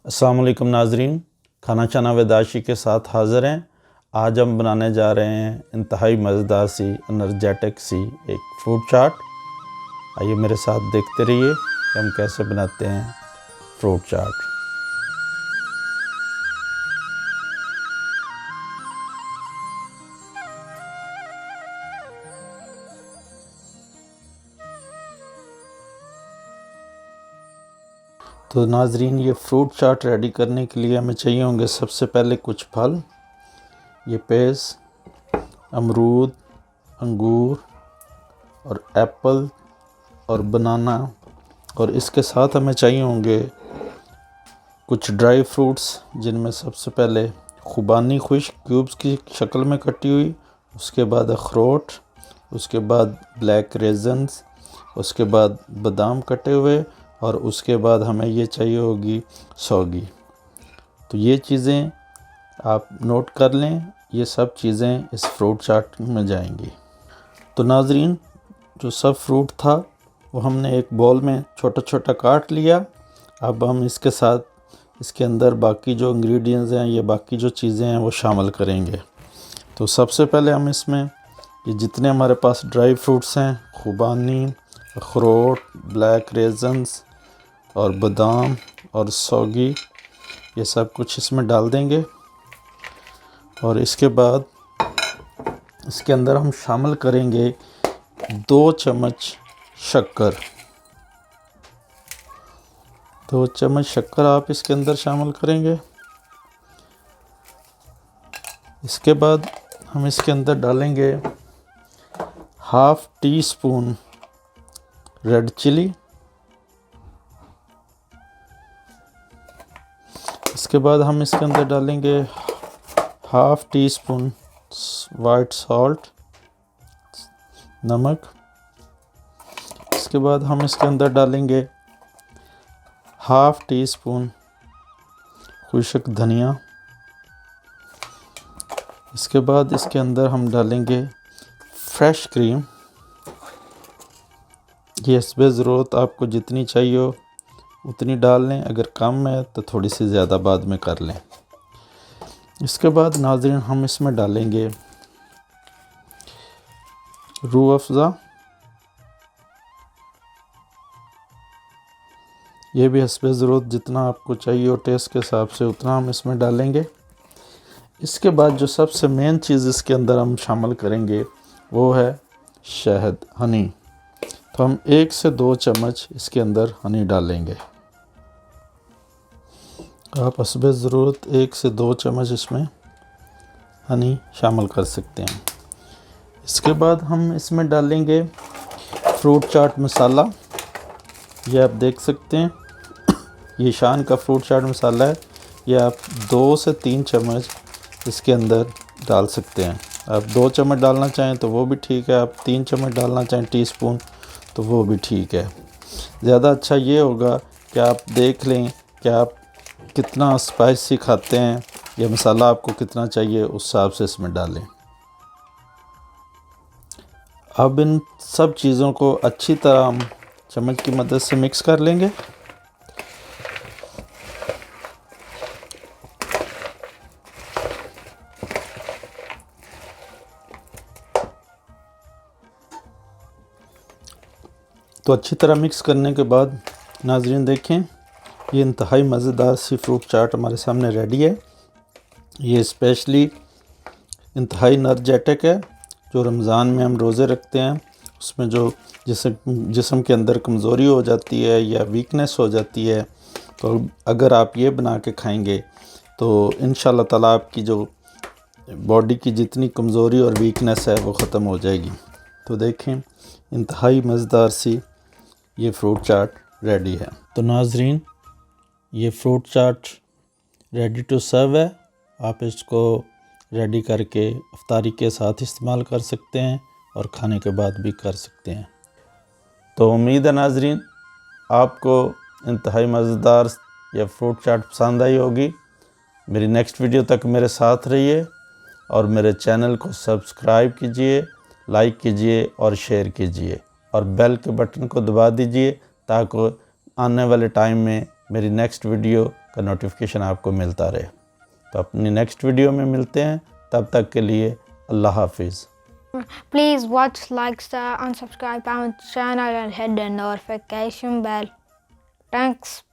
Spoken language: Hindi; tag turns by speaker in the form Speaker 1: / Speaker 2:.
Speaker 1: अस्सलाम वालेकुम नाजरीन, खाना चाना वेदाशी के साथ हाज़िर हैं। आज हम बनाने जा रहे हैं इंतहाई मज़ेदार सी एनर्जेटिक सी एक फ्रूट चाट। आइए मेरे साथ देखते रहिए कि हम कैसे बनाते हैं फ्रूट चाट। तो नाजरीन, ये फ्रूट चाट रेडी करने के लिए हमें चाहिए होंगे सबसे पहले कुछ फल। ये पेज, अमरूद, अंगूर और एप्पल और बनाना। और इसके साथ हमें चाहिए होंगे कुछ ड्राई फ्रूट्स, जिनमें सबसे पहले खुबानी खुश्क क्यूब्स की शक्ल में कटी हुई, उसके बाद अखरोट, उसके बाद ब्लैक रेजन्स, उसके बाद बादाम कटे हुए, और उसके बाद हमें ये चाहिए होगी सौगी। तो ये चीज़ें आप नोट कर लें, ये सब चीज़ें इस फ्रूट चाट में जाएंगी। तो नाजरीन, जो सब फ्रूट था वो हमने एक बॉल में छोटा छोटा काट लिया। अब हम इसके साथ इसके अंदर बाकी जो इंग्रेडिएंट्स हैं, ये बाकी जो चीज़ें हैं वो शामिल करेंगे। तो सबसे पहले हम इसमें ये जितने हमारे पास ड्राई फ्रूट्स हैं, खुबानी, अखरोट, ब्लैक रेजन्स और बादाम और सौगी, ये सब कुछ इसमें डाल देंगे। और इसके बाद इसके अंदर हम शामिल करेंगे 2 चम्मच शक्कर। 2 चम्मच शक्कर आप इसके अंदर शामिल करेंगे। इसके बाद हम इसके अंदर डालेंगे half teaspoon red chilli. इसके बाद हम इसके अंदर डालेंगे half teaspoon white salt, नमक। इसके बाद हम इसके अंदर डालेंगे हाफ़ टी स्पून खुश्क धनिया। इसके बाद इसके अंदर हम डालेंगे फ्रेश क्रीम। ये इसमें ज़रूरत आपको जितनी चाहिए हो उतनी डाल लें, अगर कम है तो थोड़ी सी ज़्यादा बाद में कर लें। इसके बाद नाज़रीन, हम इसमें डालेंगे रूह अफ़ज़ा। ये भी हस्बे ज़रूरत जितना आपको चाहिए हो टेस्ट के हिसाब से उतना हम इसमें डालेंगे। इसके बाद जो सबसे मेन चीज़ इसके अंदर हम शामिल करेंगे वो है शहद, हनी। तो हम 1 से 2 चम्मच इसके अंदर हनी डालेंगे। आप हस्बे ज़रूरत 1 से 2 चम्मच इसमें हनी शामिल कर सकते हैं। इसके बाद हम इसमें डालेंगे फ्रूट चाट मसाला। ये आप देख सकते हैं, ये शान का फ्रूट चाट मसाला है। ये आप 2 से 3 चम्मच इसके अंदर डाल सकते हैं। आप 2 चम्मच डालना चाहें तो वो भी ठीक है, आप 3 चम्मच डालना चाहें टीस्पून तो वो भी ठीक है। ज़्यादा अच्छा ये होगा कि आप देख लें कि आप कितना स्पाइसी खाते हैं, ये मसाला आपको कितना चाहिए उस हिसाब से इसमें डालें। अब इन सब चीज़ों को अच्छी तरह हम चम्मच की मदद से मिक्स कर लेंगे। तो अच्छी तरह मिक्स करने के बाद नाजरीन देखें, ये इंतहाई मज़ेदार सी फ्रूट चाट हमारे सामने रेडी है। ये स्पेशली इंतहाई एनर्जेटिक है। जो रमज़ान में हम रोज़े रखते हैं उसमें जो जिस्म के अंदर कमज़ोरी हो जाती है या वीकनेस हो जाती है, तो अगर आप ये बना के खाएंगे तो इंशाल्लाह ताला आपकी जो बॉडी की जितनी कमज़ोरी और वीकनेस है वो ख़त्म हो जाएगी। तो देखें, इंतहाई मज़ेदार सी ये फ्रूट चाट रेडी है। तो नाजरीन, ये fruit chaat ready to serve है। आप इसको रेडी करके इफ्तारी के साथ इस्तेमाल कर सकते हैं और खाने के बाद भी कर सकते हैं। तो उम्मीद है नाजरीन आपको इंतहाई मज़ेदार यह फ्रूट चाट पसंद आई होगी। मेरी नेक्स्ट वीडियो तक मेरे साथ रहिए और मेरे चैनल को सब्सक्राइब कीजिए, लाइक कीजिए और शेयर कीजिए और बेल के बटन को दबा दीजिए ताकि आने वाले टाइम में मेरी नेक्स्ट वीडियो का नोटिफिकेशन आपको मिलता रहे। तो अपनी नेक्स्ट वीडियो में मिलते हैं, तब तक के लिए अल्लाह हाफिज़।
Speaker 2: Please watch, like, share and subscribe our channel and hit the notification bell. Thanks.